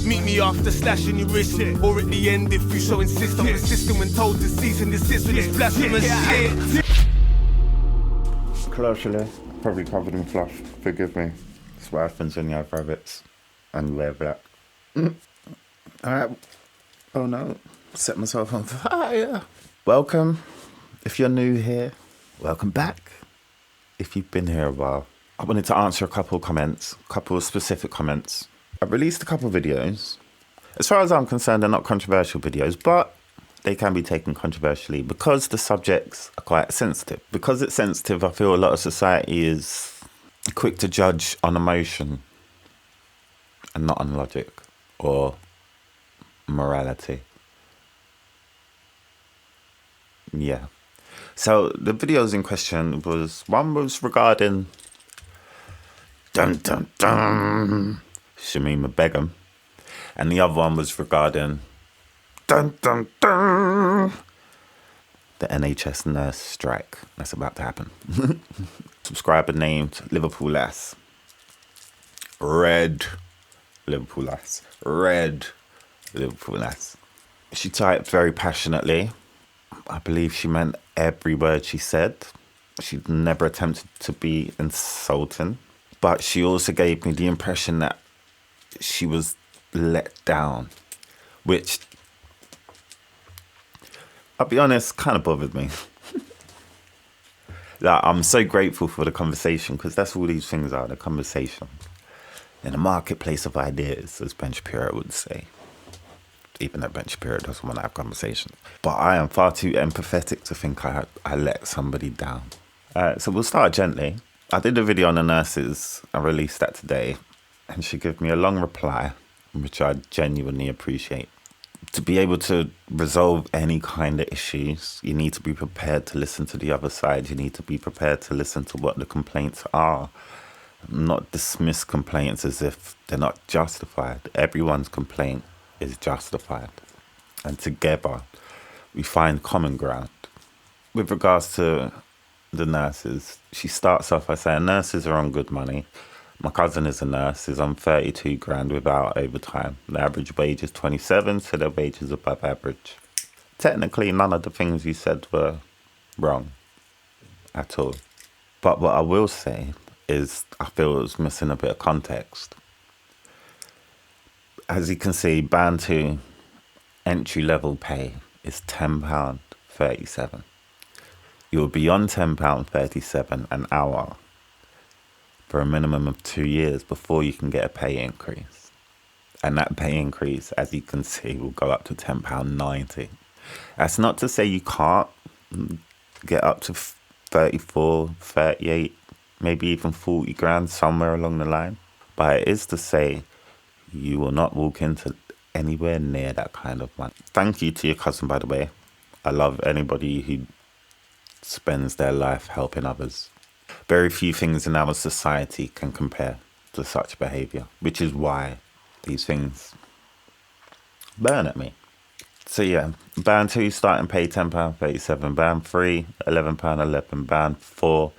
Meet me after slashing your wrist, or at the end if you so insist. I'm persistent when told to cease and desist with this blasphemous shit. Colossally, probably covered in fluff. Forgive me. That's what happens when you have rabbits and you wear black. Alright. Oh no. Set myself on fire. Welcome. If you're new here, welcome back. If you've been here a while, I wanted to answer a couple of comments, a couple of specific comments. I've released a couple of videos. As far as I'm concerned, they're not controversial videos, but they can be taken controversially because the subjects are quite sensitive. Because it's sensitive, I feel a lot of society is quick to judge on emotion and not on logic or morality. Yeah. So the videos in question one was regarding Shamima Begum, and the other one was regarding the NHS nurse strike that's about to happen. Subscriber named Liverpool Lass. Red Liverpool Lass. Red Liverpool Lass. She typed very passionately. I believe she meant every word she said. She never attempted to be insulting. But she also gave me the impression that she was let down, which, I'll be honest, kind of bothered me. Like, I'm so grateful for the conversation, because that's all these things are, the conversation. In a marketplace of ideas, as Ben Shapiro would say. Even though Ben Shapiro doesn't want to have conversations. But I am far too empathetic to think I let somebody down. So we'll start gently. I did a video on the nurses. I released that today. And she gave me a long reply, which I genuinely appreciate. To be able to resolve any kind of issues, you need to be prepared to listen to the other side. You need to be prepared to listen to what the complaints are. Not dismiss complaints as if they're not justified. Everyone's complaint is justified. And together, we find common ground. With regards to the nurses, she starts off by saying nurses are on good money. My cousin is a nurse, is on 32 grand without overtime. The average wage is 27, so their wage is above average. Technically, none of the things you said were wrong at all. But what I will say is I feel it was missing a bit of context. As you can see, band 2 entry-level pay is £10.37. You'll be on £10.37 an hour for a minimum of 2 years before you can get a pay increase. And that pay increase, as you can see, will go up to £10.90. That's not to say you can't get up to 34, 38, maybe even 40 grand somewhere along the line. But it is to say you will not walk into anywhere near that kind of money. Thank you to your cousin, by the way. I love anybody who spends their life helping others. Very few things in our society can compare to such behaviour, which is why these things burn at me. So yeah, band 2 starting pay £10.37, band 3 £11.11, band 4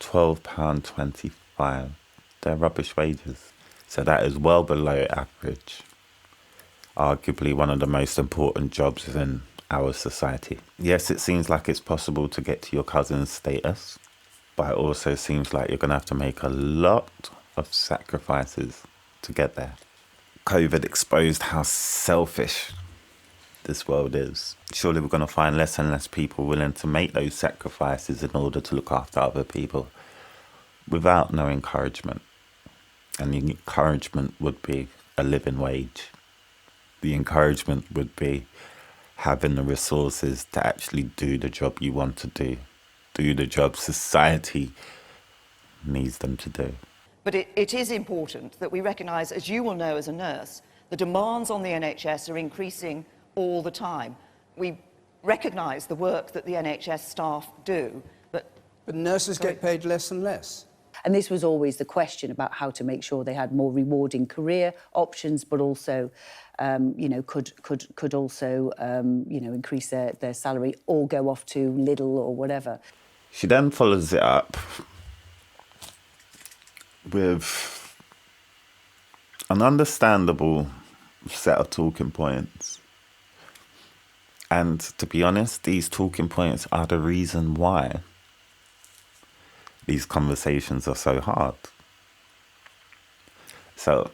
£12.25. They're rubbish wages. So that is well below average. Arguably one of the most important jobs in our society. Yes, it seems like it's possible to get to your cousin's status, but it also seems like you're going to have to make a lot of sacrifices to get there. COVID exposed how selfish this world is. Surely we're going to find less and less people willing to make those sacrifices in order to look after other people without no encouragement. And the encouragement would be a living wage. The encouragement would be having the resources to actually do the job you want to do the job society needs them to do. But it is important that we recognise, as you will know as a nurse, the demands on the NHS are increasing all the time. We recognise the work that the NHS staff do, but nurses get paid less and less. And this was always the question about how to make sure they had more rewarding career options, but also, could also, increase their salary or go off to Lidl or whatever. She then follows it up with an understandable set of talking points. And to be honest, these talking points are the reason why these conversations are so hard. So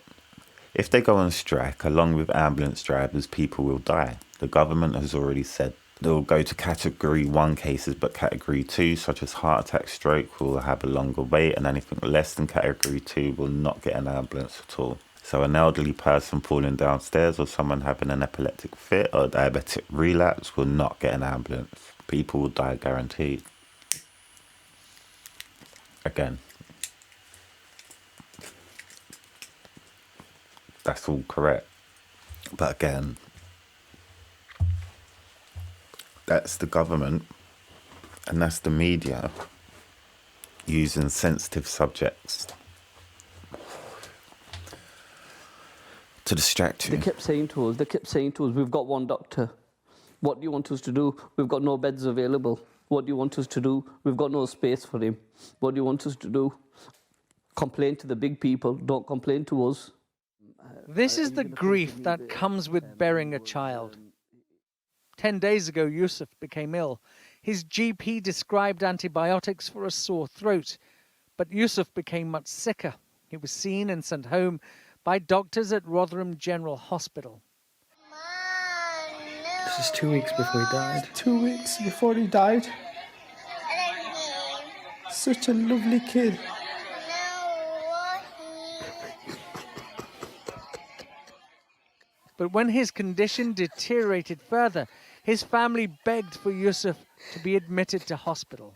if they go on strike, along with ambulance drivers, people will die. The government has already said they'll go to category 1 cases, but category 2, such as heart attack, stroke, will have a longer wait, and anything less than category 2 will not get an ambulance at all. So an elderly person falling downstairs or someone having an epileptic fit or diabetic relapse will not get an ambulance. People will die guaranteed. Again, that's all correct. But again, that's the government and that's the media using sensitive subjects to distract you. They kept saying to us, we've got one doctor. What do you want us to do? We've got no beds available. What do you want us to do? We've got no space for him. What do you want us to do? Complain to the big people. Don't complain to us. This is the grief that comes with bearing a child. 10 days ago, Yusuf became ill. His GP described antibiotics for a sore throat, but Yusuf became much sicker. He was seen and sent home by doctors at Rotherham General Hospital. This is 2 weeks before he died. 2 weeks before he died. Such a lovely kid. But when his condition deteriorated further, his family begged for Yusuf to be admitted to hospital.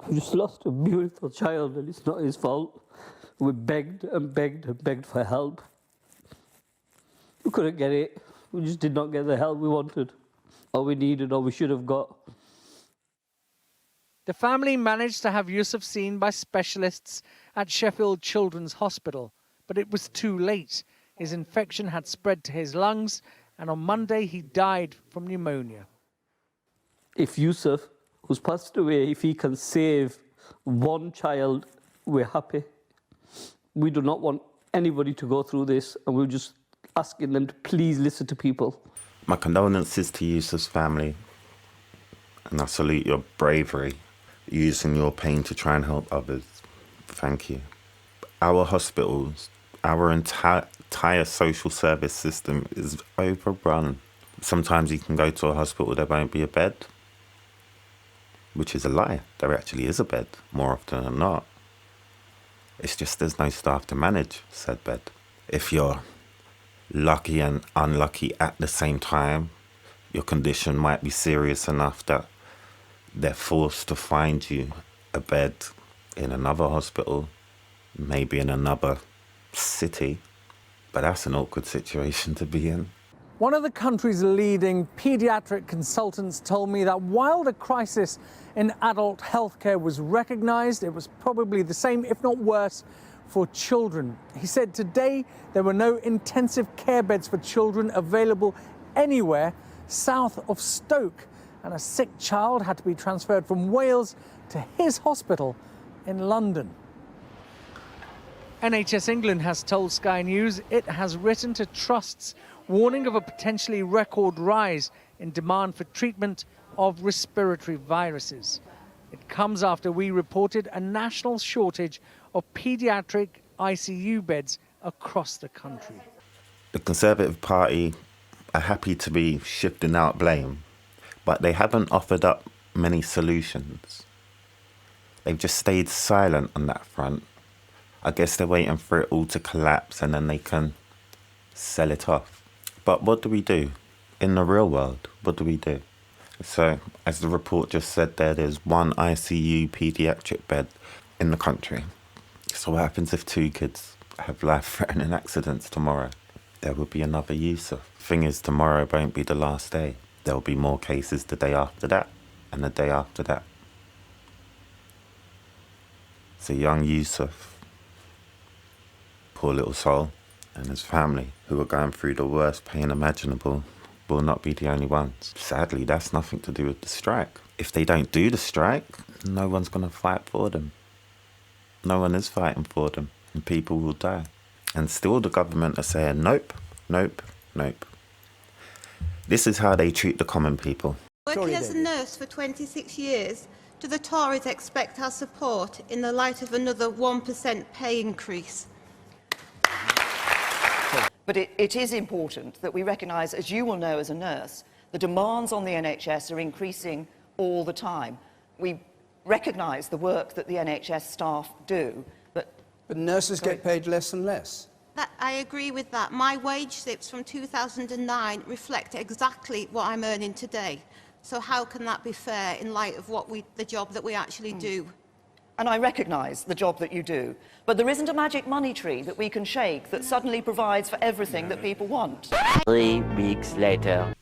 We just lost a beautiful child and it's not his fault. We begged and begged and begged for help. We couldn't get it. We just did not get the help we wanted, or we needed, or we should have got. The family managed to have Yusuf seen by specialists at Sheffield Children's Hospital, but it was too late. His infection had spread to his lungs, and on Monday he died from pneumonia. If Yusuf, who's passed away, if he can save one child, we're happy. We do not want anybody to go through this, and we're just asking them to please listen to people. My condolences to Yusuf's family, and I salute your bravery, using your pain to try and help others. Thank you. Our hospitals, our entire social service system is overrun. Sometimes you can go to a hospital, there won't be a bed, which is a lie. There actually is a bed, more often than not. It's just there's no staff to manage said bed. If you're lucky and unlucky at the same time, your condition might be serious enough that they're forced to find you a bed in another hospital, maybe in another city, but that's an awkward situation to be in. One of the country's leading paediatric consultants told me that while the crisis in adult healthcare was recognised, it was probably the same, if not worse, for children. He said today there were no intensive care beds for children available anywhere south of Stoke, and a sick child had to be transferred from Wales to his hospital in London. NHS England has told Sky News it has written to trusts warning of a potentially record rise in demand for treatment of respiratory viruses. It comes after we reported a national shortage of paediatric ICU beds across the country. The Conservative Party are happy to be shifting out blame, but they haven't offered up many solutions. They've just stayed silent on that front. I guess they're waiting for it all to collapse and then they can sell it off. But what do we do? In the real world, what do we do? So, as the report just said there, there's one ICU paediatric bed in the country. So what happens if 2 kids have life-threatening accidents tomorrow? There will be another Yusuf. Thing is, tomorrow won't be the last day. There'll be more cases the day after that, and the day after that. So young Yusuf, poor little soul, and his family, who are going through the worst pain imaginable, will not be the only ones. Sadly, that's nothing to do with the strike. If they don't do the strike, no one's going to fight for them. No one is fighting for them, and people will die. And still the government are saying, nope, Nope. This is how they treat the common people. Working as a nurse for 26 years, do the Tories expect our support in the light of another 1% pay increase? But it is important that we recognise, as you will know as a nurse, the demands on the NHS are increasing all the time. We recognise the work that the NHS staff do, but nurses get paid less and less. I agree with that. My wage slips from 2009 reflect exactly what I'm earning today. So how can that be fair in light of the job that we actually do? And I recognise the job that you do, but there isn't a magic money tree that we can shake that suddenly provides for everything that people want. 3 weeks later.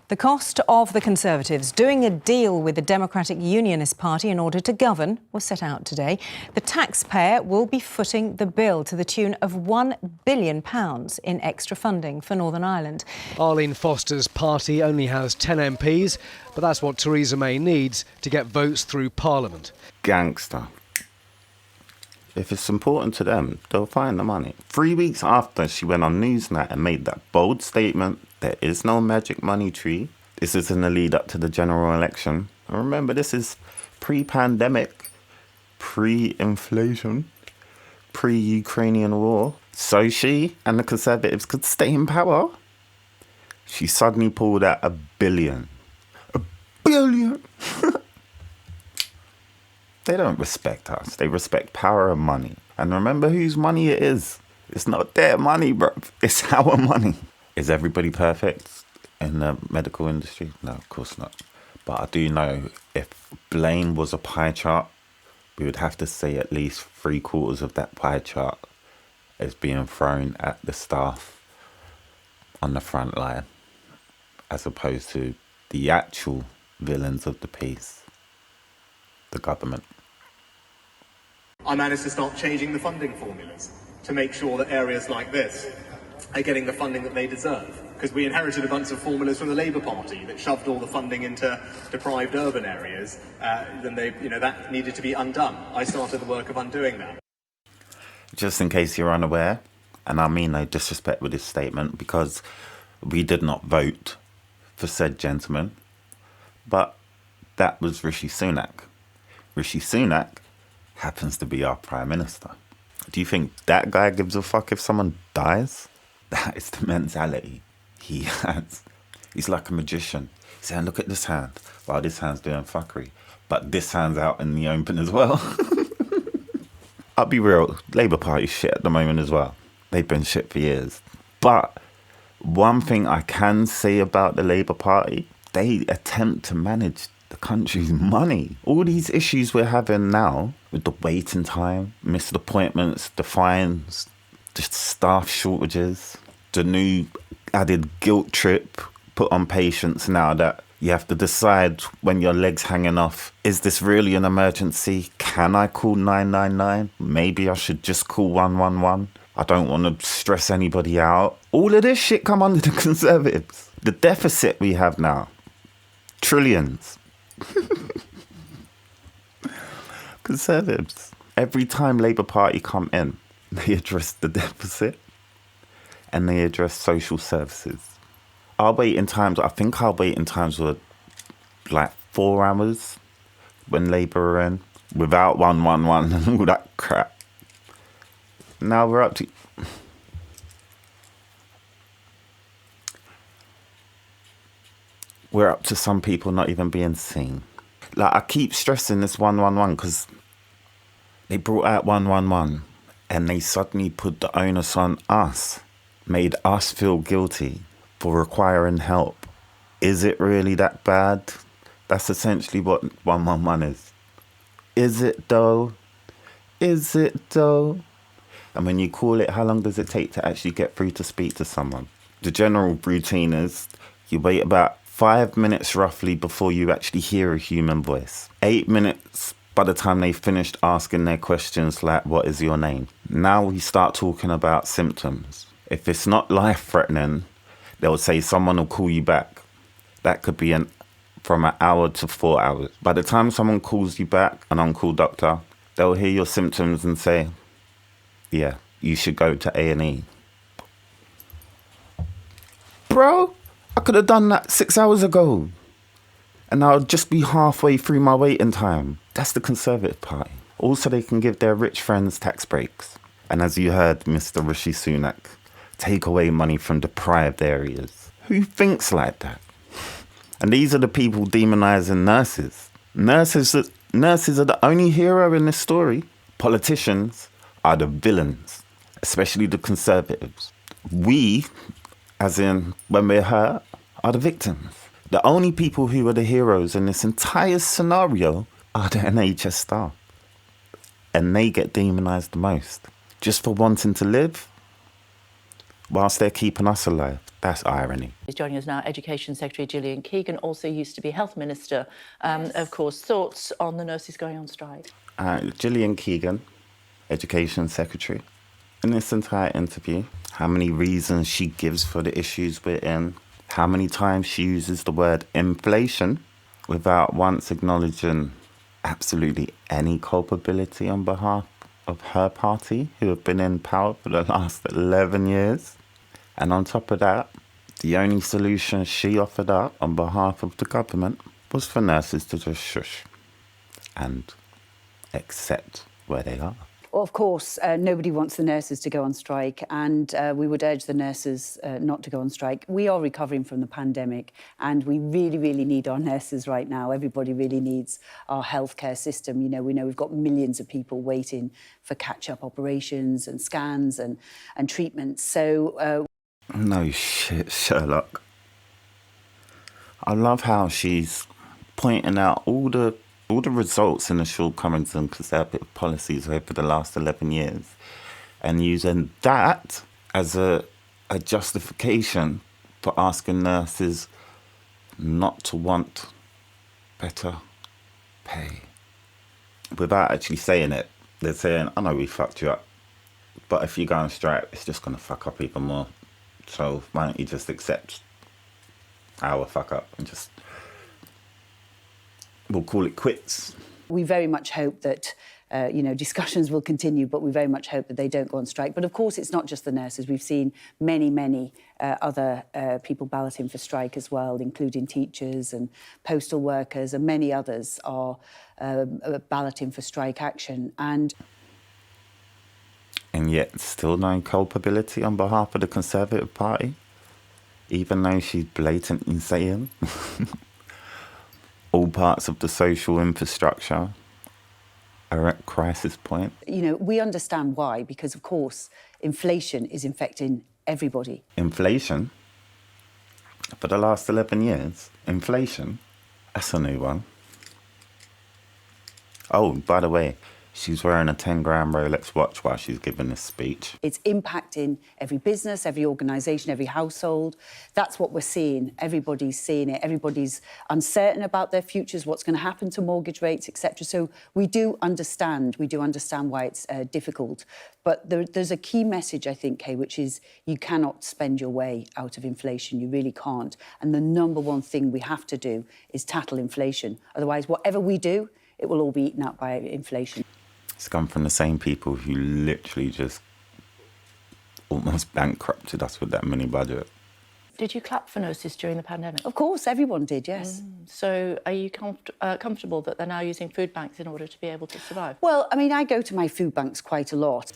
The cost of the Conservatives doing a deal with the Democratic Unionist Party in order to govern was set out today. The taxpayer will be footing the bill to the tune of £1 billion in extra funding for Northern Ireland. Arlene Foster's party only has 10 MPs, but that's what Theresa May needs to get votes through Parliament. Gangster. If it's important to them, they'll find the money. 3 weeks after she went on Newsnight and made that bold statement, there is no magic money tree. This is in the lead up to the general election. And remember, this is pre-pandemic, pre-inflation, pre-Ukrainian war. So she and the Conservatives could stay in power. She suddenly pulled out $1 billion. $1 billion! They don't respect us. They respect power and money. And remember whose money it is. It's not their money, bro. It's our money. Is everybody perfect in the medical industry? No, of course not. But I do know if blame was a pie chart, we would have to say at least 3/4 of that pie chart is being thrown at the staff on the front line, as opposed to the actual villains of the piece, the government. I managed to start changing the funding formulas to make sure that areas like this are getting the funding that they deserve. Because we inherited a bunch of formulas from the Labour Party that shoved all the funding into deprived urban areas. Then that needed to be undone. I started the work of undoing that. Just in case you're unaware, and I mean no disrespect with this statement, because we did not vote for said gentleman, but that was Rishi Sunak. Rishi Sunak happens to be our Prime Minister. Do you think that guy gives a fuck if someone dies? That is the mentality he has. He's like a magician. He's saying, look at this hand. Well, this hand's doing fuckery. But this hand's out in the open as well. I'll be real, Labour Party's shit at the moment as well. They've been shit for years. But one thing I can say about the Labour Party, they attempt to manage the country's money. All these issues we're having now, with the waiting time, missed appointments, the fines, the staff shortages, the new added guilt trip put on patients now that you have to decide when your leg's hanging off, is this really an emergency? Can I call 999? Maybe I should just call 111. I don't want to stress anybody out. All of this shit come under the Conservatives. The deficit we have now, trillions. Conservatives, every time Labour Party come in, they address the deficit and they address social services. I think our waiting times were like 4 hours when Labour were in, without 111 and all that crap. Now we're up to some people not even being seen. Like, I keep stressing this 111 because they brought out 111 and they suddenly put the onus on us, made us feel guilty for requiring help. Is it really that bad? That's essentially what 111 is. Is it though? Is it though? And when you call it, how long does it take to actually get through to speak to someone? The general routine is you wait about 5 minutes roughly before you actually hear a human voice. 8 minutes by the time they finished asking their questions like, what is your name? Now we start talking about symptoms. If it's not life-threatening, they'll say someone will call you back. That could be a from an hour to 4 hours. By the time someone calls you back, an on-call doctor, they'll hear your symptoms and say, yeah, you should go to A&E. Bro, I could have done that 6 hours ago. And I'll just be halfway through my waiting time. That's the Conservative Party. Also, they can give their rich friends tax breaks. And as you heard, Mr. Rishi Sunak, take away money from deprived areas. Who thinks like that? And these are the people demonising nurses. Nurses are the only hero in this story. Politicians are the villains, especially the Conservatives. We, as in when we're hurt, are the victims. The only people who are the heroes in this entire scenario are the NHS staff. And they get demonised the most. Just for wanting to live, whilst they're keeping us alive. That's irony. Is joining us now, Education Secretary Gillian Keegan, also used to be Health Minister. Of course, thoughts on the nurses going on strike? Gillian Keegan, Education Secretary. In this entire interview, how many reasons she gives for the issues we're in, how many times she uses the word inflation without once acknowledging absolutely any culpability on behalf of her party, who have been in power for the last 11 years. And on top of that, the only solution she offered up on behalf of the government was for nurses to just shush and accept where they are. Well, of course, nobody wants the nurses to go on strike, and we would urge the nurses not to go on strike. We are recovering from the pandemic, and we really, really need our nurses right now. Everybody really needs our healthcare system. You know, we know we've got millions of people waiting for catch-up operations and scans and treatments. So... No shit, Sherlock. I love how she's pointing out all the results and the shortcomings and Conservative policies over the last 11 years and using that as a justification for asking nurses not to want better pay. Without actually saying it, they're saying, I know we fucked you up, but if you go on strike, it's just going to fuck up even more. So why don't you just accept our fuck up and just... we'll call it quits. We very much hope that, discussions will continue, but we very much hope that they don't go on strike. But of course, it's not just the nurses. We've seen many other people balloting for strike as well, including teachers and postal workers, and many others are balloting for strike action. And yet still no culpability on behalf of the Conservative Party, even though she's blatantly saying all parts of the social infrastructure are at crisis point. You know, we understand why, because, of course, inflation is infecting everybody. Inflation? For the last 11 years? Inflation? That's a new one. Oh, by the way, she's wearing a 10-gram Rolex watch while she's giving this speech. It's impacting every business, every organisation, every household. That's what we're seeing. Everybody's seeing it. Everybody's uncertain about their futures, what's going to happen to mortgage rates, etc. So we do understand why it's difficult. But there's a key message, I think, Kay, which is you cannot spend your way out of inflation. You really can't. And the number one thing we have to do is tackle inflation. Otherwise, whatever we do, it will all be eaten up by inflation. It's come from the same people who literally just almost bankrupted us with that mini budget. Did you clap for nurses during the pandemic? Of course, everyone did, yes. So are you comfortable that they're now using food banks in order to be able to survive? Well, I mean, I go to my food banks quite a lot.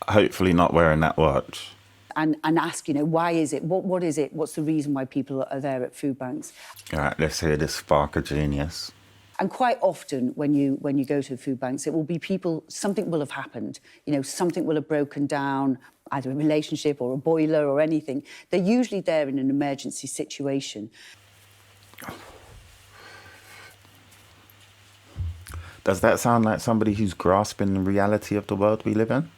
Hopefully not wearing that watch. And ask, why is it? What is it? What's the reason why people are there at food banks? All right, let's hear this spark of genius. And quite often when you go to food banks, it will be people, something will have happened. Something will have broken down, either a relationship or a boiler or anything. They're usually there in an emergency situation. Does that sound like somebody who's grasping the reality of the world we live in?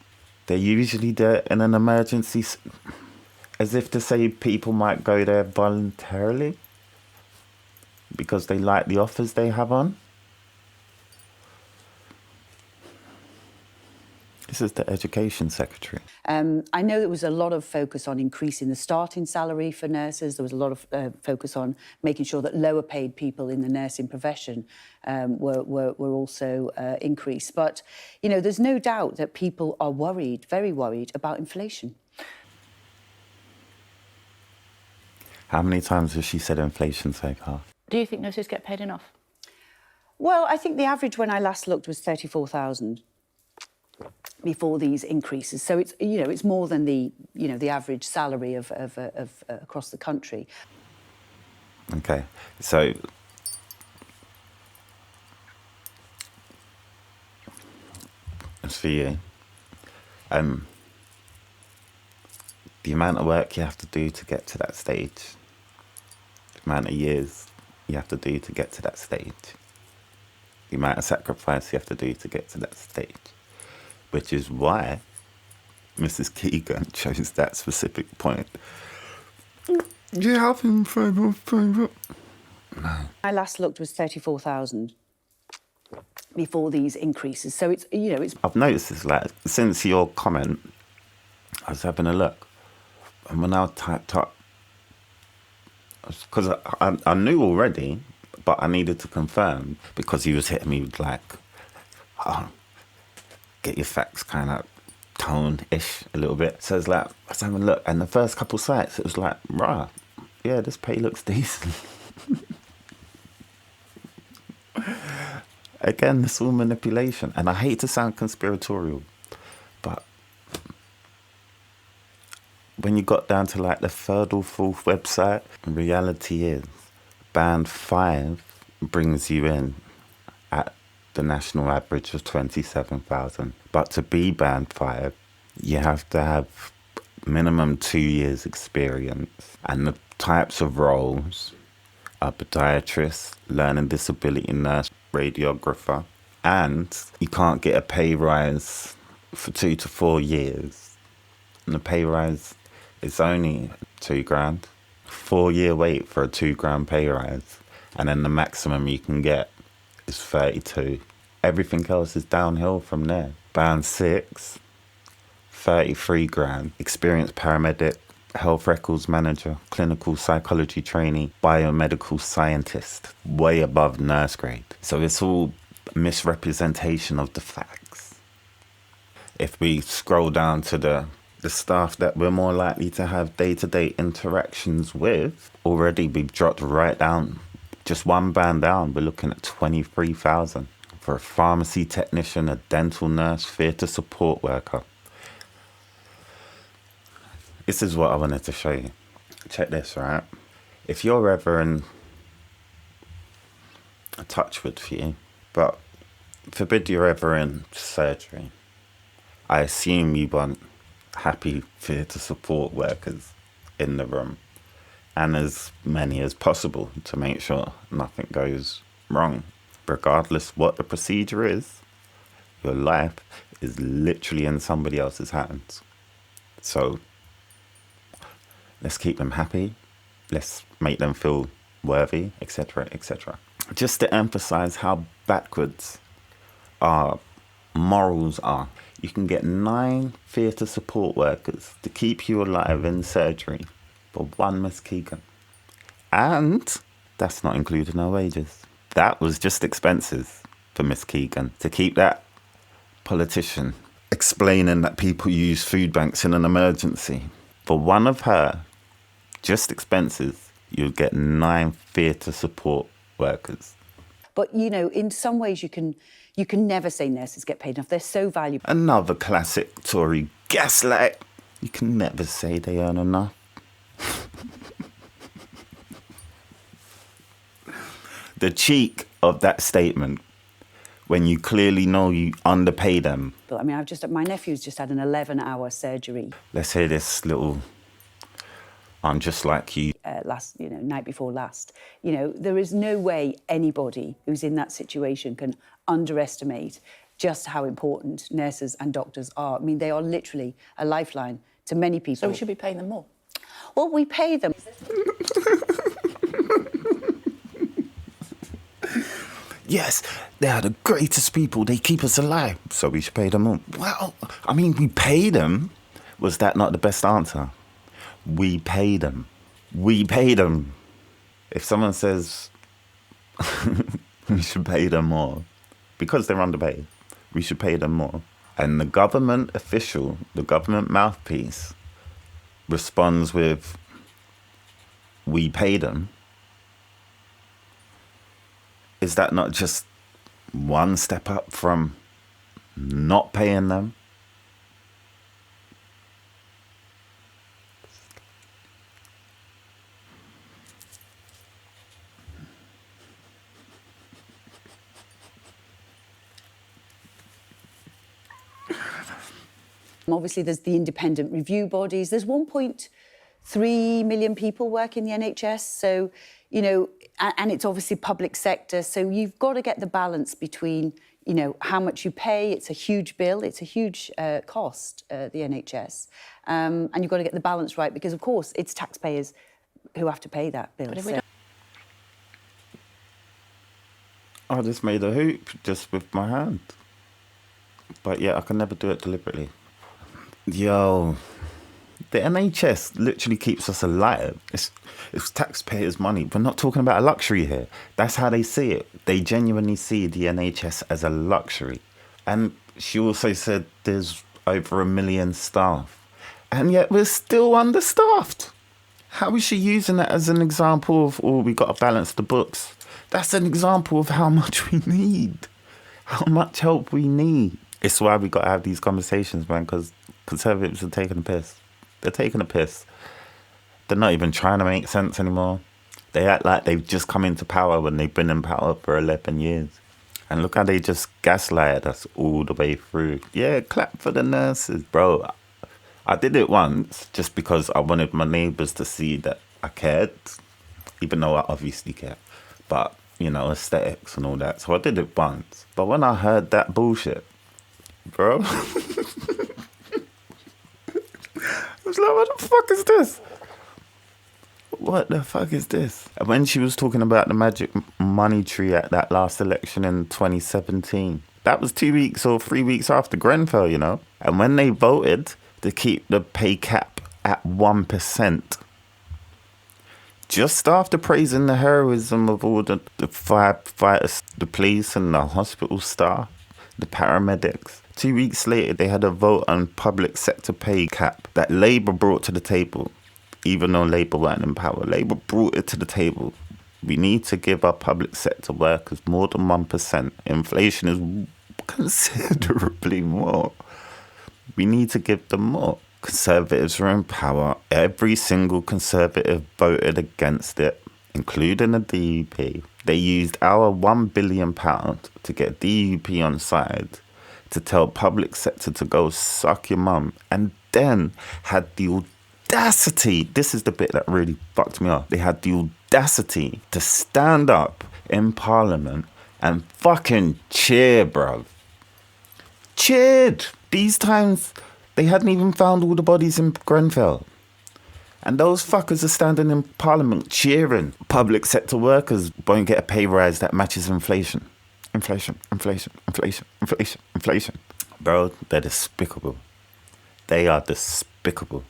They're usually there in an emergency, as if to say people might go there voluntarily because they like the offers they have on. This is the Education Secretary. I know there was a lot of focus on increasing the starting salary for nurses. There was a lot of focus on making sure that lower paid people in the nursing profession were also increased. But, you know, there's no doubt that people are worried, very worried about inflation. How many times has she said inflation so far? Do you think nurses get paid enough? Well, I think the average when I last looked was 34,000 before these increases. So it's, you know, it's more than the, you know, the average salary of across the country. Okay, so it's for you. The amount of work you have to do to get to that stage, the amount of years you have to do to get to that stage, the amount of sacrifice you have to do to get to that stage, which is why Mrs. Keegan chose that specific point. You have him for I last looked was 34,000 before these increases. So it's, you know, it's... I've noticed this, like, since your comment, I was having a look, and when I typed up, because I knew already, but I needed to confirm, because he was hitting me with, like, oh, get your facts kind of toned-ish a little bit. So it's like, I was having a look, and the first couple sites, it was like, right, yeah, this pay looks decent. Again, it's all manipulation, and I hate to sound conspiratorial, but when you got down to like the third or fourth website, the reality is band 5 brings you in at the national average of 27,000. But to be band 5, you have to have minimum 2 years experience, and the types of roles are podiatrist, learning disability nurse, radiographer, and you can't get a pay rise for 2 to 4 years. And the pay rise is only £2,000. 4-year wait for a £2,000 pay rise, and then the maximum you can get is 32. Everything else is downhill from there. Band 6, 33 grand. Experienced paramedic, health records manager, clinical psychology trainee, biomedical scientist, way above nurse grade. So it's all misrepresentation of the facts. If we scroll down to the staff that we're more likely to have day-to-day interactions with, already we've dropped right down, just one band down, we're looking at 23,000 for a pharmacy technician, a dental nurse, theatre support worker. This is what I wanted to show you. Check this, right? If you're ever in a touch wood for you, but forbid you're ever in surgery, I assume you want happy theatre support workers in the room, and as many as possible to make sure nothing goes wrong. Regardless what the procedure is, your life is literally in somebody else's hands. So let's keep them happy, let's make them feel worthy, etc., etc. Just to emphasize how backwards our morals are. You can get 9 theatre support workers to keep you alive in surgery for 1 Miss Keegan. And that's not including her wages. That was just expenses for Miss Keegan to keep that politician explaining that people use food banks in an emergency. For one of her, just expenses, you'd get 9 theatre support workers. But, you know, in some ways you can never say nurses get paid enough. They're so valuable. Another classic Tory gaslight. You can never say they earn enough. The cheek of that statement when you clearly know you underpay them. But I mean, my nephew's just had an 11-hour surgery. Let's hear this little, I'm just like you. Night before last. You know, there is no way anybody who's in that situation can underestimate just how important nurses and doctors are. I mean, they are literally a lifeline to many people. So we should be paying them more? Well, we pay them. Yes, they are the greatest people. They keep us alive. So we should pay them more. Well, I mean, we pay them. Was that not the best answer? We pay them. We pay them. If someone says we should pay them more, because they're underpaid, we should pay them more. And the government official, the government mouthpiece, responds with, we pay them. Is that not just one step up from not paying them? Obviously, there's the independent review bodies. There's 1.3 million people work in the NHS. So, you know, and it's obviously public sector. So you've got to get the balance between, you know, how much you pay. It's a huge bill. It's a huge cost, the NHS. And you've got to get the balance right because, of course, it's taxpayers who have to pay that bill. I just made a hoop just with my hand. But yeah, I can never do it deliberately. Yo, the NHS literally keeps us alive. It's taxpayers' money. We're not talking about a luxury here. That's how they see it. They genuinely see the NHS as a luxury. And she also said there's over 1 million staff. And yet we're still understaffed. How is she using that as an example of, oh, we got to balance the books? That's an example of how much we need. How much help we need. It's why we got to have these conversations, man, because Conservatives are taking a piss. They're taking a piss. They're not even trying to make sense anymore. They act like they've just come into power when they've been in power for 11 years. And look how they just gaslighted us all the way through. Yeah, clap for the nurses, bro. I did it once just because I wanted my neighbours to see that I cared, even though I obviously care. But, you know, aesthetics and all that. So I did it once. But when I heard that bullshit, bro, I was like, what the fuck is this? What the fuck is this? And when she was talking about the magic money tree at that last election in 2017, that was 2 weeks or 3 weeks after Grenfell, you know? And when they voted to keep the pay cap at 1%, just after praising the heroism of all the firefighters, the police and the hospital staff, the paramedics, 2 weeks later, they had a vote on public sector pay cap that Labour brought to the table. Even though Labour weren't in power, Labour brought it to the table. We need to give our public sector workers more than 1%. Inflation is considerably more. We need to give them more. Conservatives are in power. Every single Conservative voted against it, including the DUP. They used our £1 billion to get DUP on side, to tell public sector to go suck your mum, and then had the audacity, this is the bit that really fucked me up, they had the audacity to stand up in Parliament and fucking cheer, bruv. Cheered. These times, they hadn't even found all the bodies in Grenfell. And those fuckers are standing in Parliament cheering. Public sector workers won't get a pay rise that matches inflation. Inflation. Bro, they're despicable. They are despicable.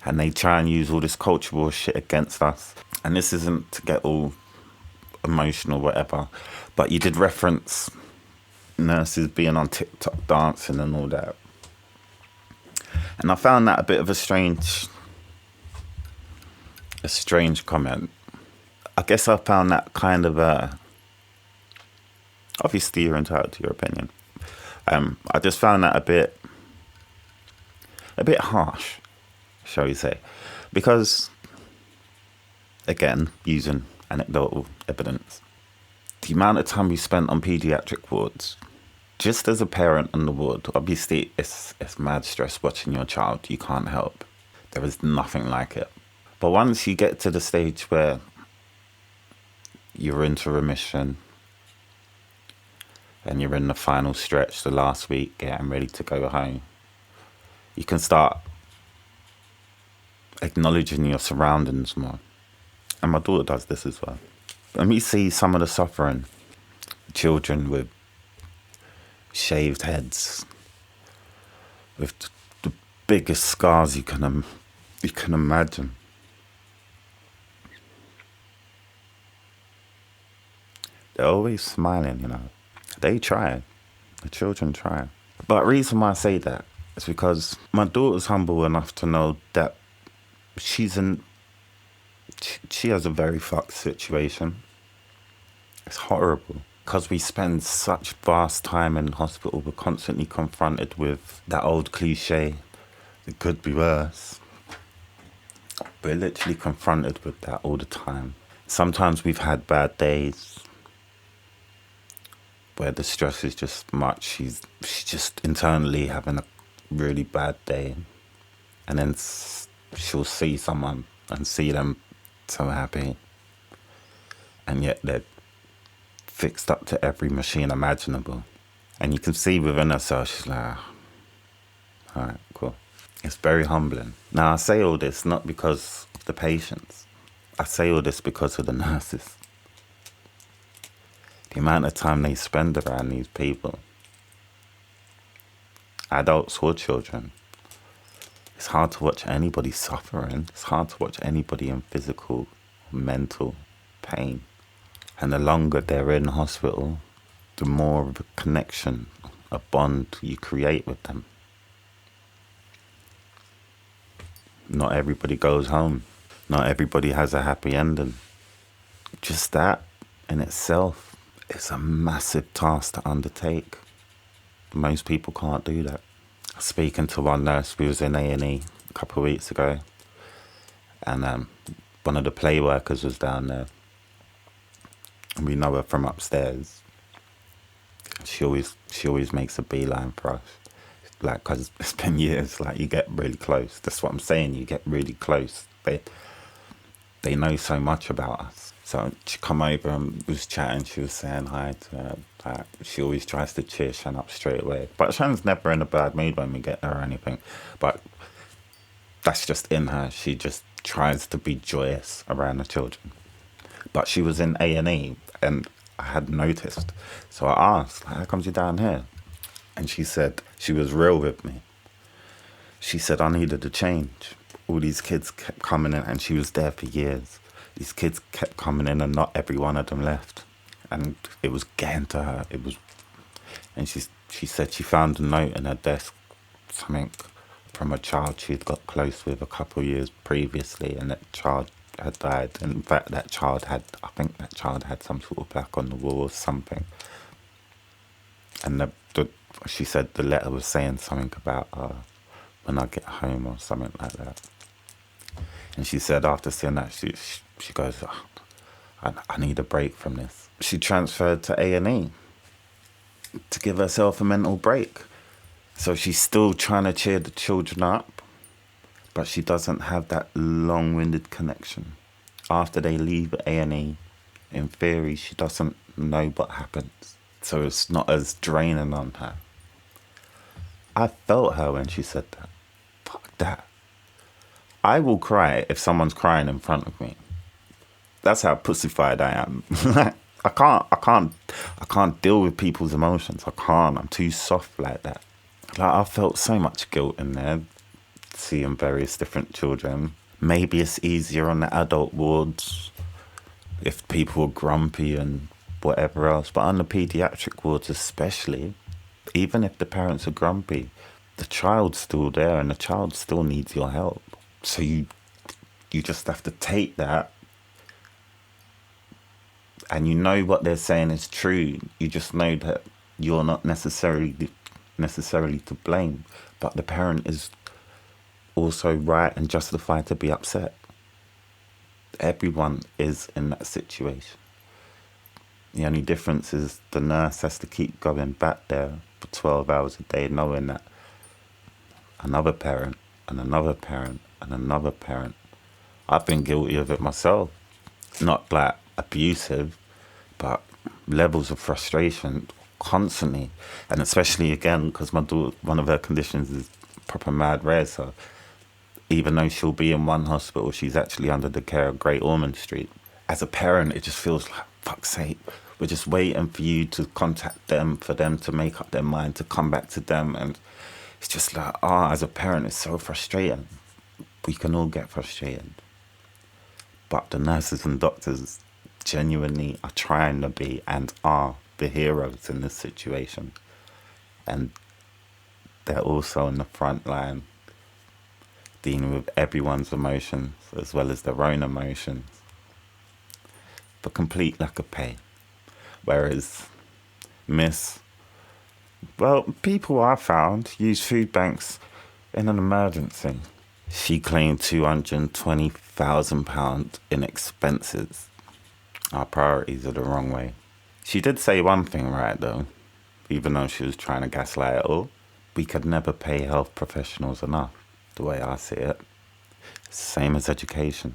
And they try and use all this cultural shit against us. And this isn't to get all emotional, whatever. But you did reference nurses being on TikTok dancing and all that. And I found that a bit of a strange comment. I guess I found that kind of obviously you're entitled to your opinion. I just found that a bit harsh, shall we say, because again, using anecdotal evidence, the amount of time we spent on paediatric wards, just as a parent on the ward, obviously it's mad stress watching your child. You can't help. There is nothing like it. But once you get to the stage where you're into remission and you're in the final stretch, the last week, getting ready to go home, you can start acknowledging your surroundings more. And my daughter does this as well. Let me see some of the suffering children with shaved heads, with the biggest scars you can imagine. They're always smiling, you know. They try. The children try. But the reason why I say that is because my daughter's humble enough to know that she has a very fucked situation. It's horrible. Because we spend such vast time in hospital, we're constantly confronted with that old cliche, it could be worse. We're literally confronted with that all the time. Sometimes we've had bad days where the stress is just much. She's just internally having a really bad day. And then she'll see someone and see them so happy. And yet they're fixed up to every machine imaginable. And you can see within herself, she's like, all right, cool. It's very humbling. Now, I say all this not because of the patients. I say all this because of the nurses. The amount of time they spend around these people, adults or children. It's hard to watch anybody suffering. It's hard to watch anybody in physical, mental pain. And the longer they're in hospital, the more of a connection, a bond you create with them. Not everybody goes home. Not everybody has a happy ending. Just that in itself is a massive task to undertake. Most people can't do that. Speaking to one nurse, we was in A&E a couple of weeks ago, and one of the play workers was down there. And we know her from upstairs. She always makes a beeline for us. Like, because it's been years, like, you get really close. That's what I'm saying, you get really close. They know so much about us. So she come over and was chatting, she was saying hi to her. Like, she always tries to cheer Shan up straight away. But Shan's never in a bad mood when we get there or anything. But that's just in her. She just tries to be joyous around the children. But she was in A&E and I had noticed. So I asked, how comes you down here? And she said, she was real with me. She said, I needed a change. All these kids kept coming in, and she was there for years. These kids kept coming in and not every one of them left. And it was getting to her. And she said she found a note in her desk, something from a child she'd got close with a couple of years previously, and that child had died. And in fact, I think that child had some sort of plaque on the wall or something. And she said the letter was saying something about when I get home or something like that. And she said after seeing that, she goes, oh, I need a break from this. She transferred to A&E to give herself a mental break. So she's still trying to cheer the children up, but she doesn't have that long-winded connection. After they leave A&E, in theory, she doesn't know what happens. So it's not as draining on her. I felt her when she said that. Fuck that. I will cry if someone's crying in front of me. That's how pussified I am. I can't deal with people's emotions. I can't. I'm too soft like that. Like, I felt so much guilt in there, seeing various different children. Maybe it's easier on the adult wards if people are grumpy and whatever else. But on the paediatric wards especially, even if the parents are grumpy, the child's still there and the child still needs your help. So you just have to take that, and you know what they're saying is true. You just know that you're not necessarily to blame, but the parent is also right and justified to be upset. Everyone is in that situation. The only difference is the nurse has to keep going back there for 12 hours a day, knowing that another parent and another parent and another parent. I've been guilty of it myself. Not like abusive, but levels of frustration constantly. And especially again, because my daughter, one of her conditions is proper mad rare, so even though she'll be in one hospital, she's actually under the care of Great Ormond Street. As a parent, it just feels like, fuck's sake, We're just waiting for you to contact them, for them to make up their mind, to come back to them. And it's just like, as a parent, it's so frustrating. We can all get frustrated. But the nurses and doctors genuinely are trying to be and are the heroes in this situation. And they're also on the front line, dealing with everyone's emotions as well as their own emotions, for complete lack of pay. Whereas people I found use food banks in an emergency. She claimed £220,000 in expenses. Our priorities are the wrong way. She did say one thing right though, even though she was trying to gaslight it all. We could never pay health professionals enough, the way I see it. Same as education.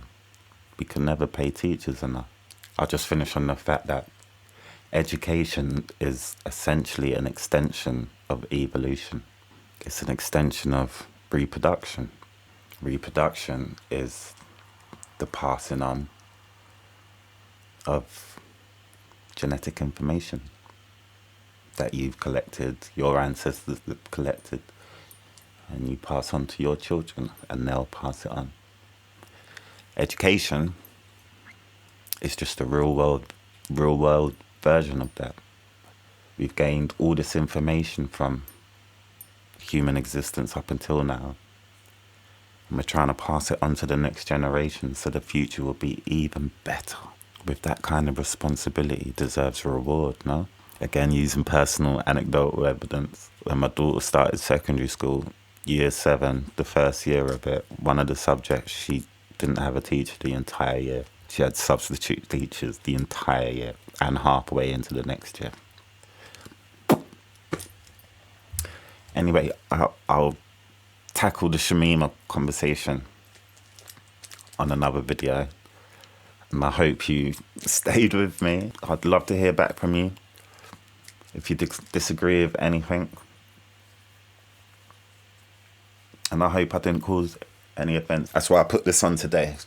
We can never pay teachers enough. I'll just finish on the fact that education is essentially an extension of evolution. It's an extension of reproduction. Reproduction is the passing on of genetic information that you've collected, your ancestors have collected, and you pass on to your children and they'll pass it on. Education is just a real world version of that. We've gained all this information from human existence up until now. And we're trying to pass it on to the next generation so the future will be even better. With that kind of responsibility deserves a reward, no? Again, using personal anecdotal evidence. When my daughter started secondary school, year 7, the first year of it, one of the subjects, she didn't have a teacher the entire year. She had substitute teachers the entire year and halfway into the next year. Anyway, I'll tackle the Shamima conversation on another video. And I hope you stayed with me. I'd love to hear back from you. If you disagree with anything. And I hope I didn't cause any offence. That's why I put this on today.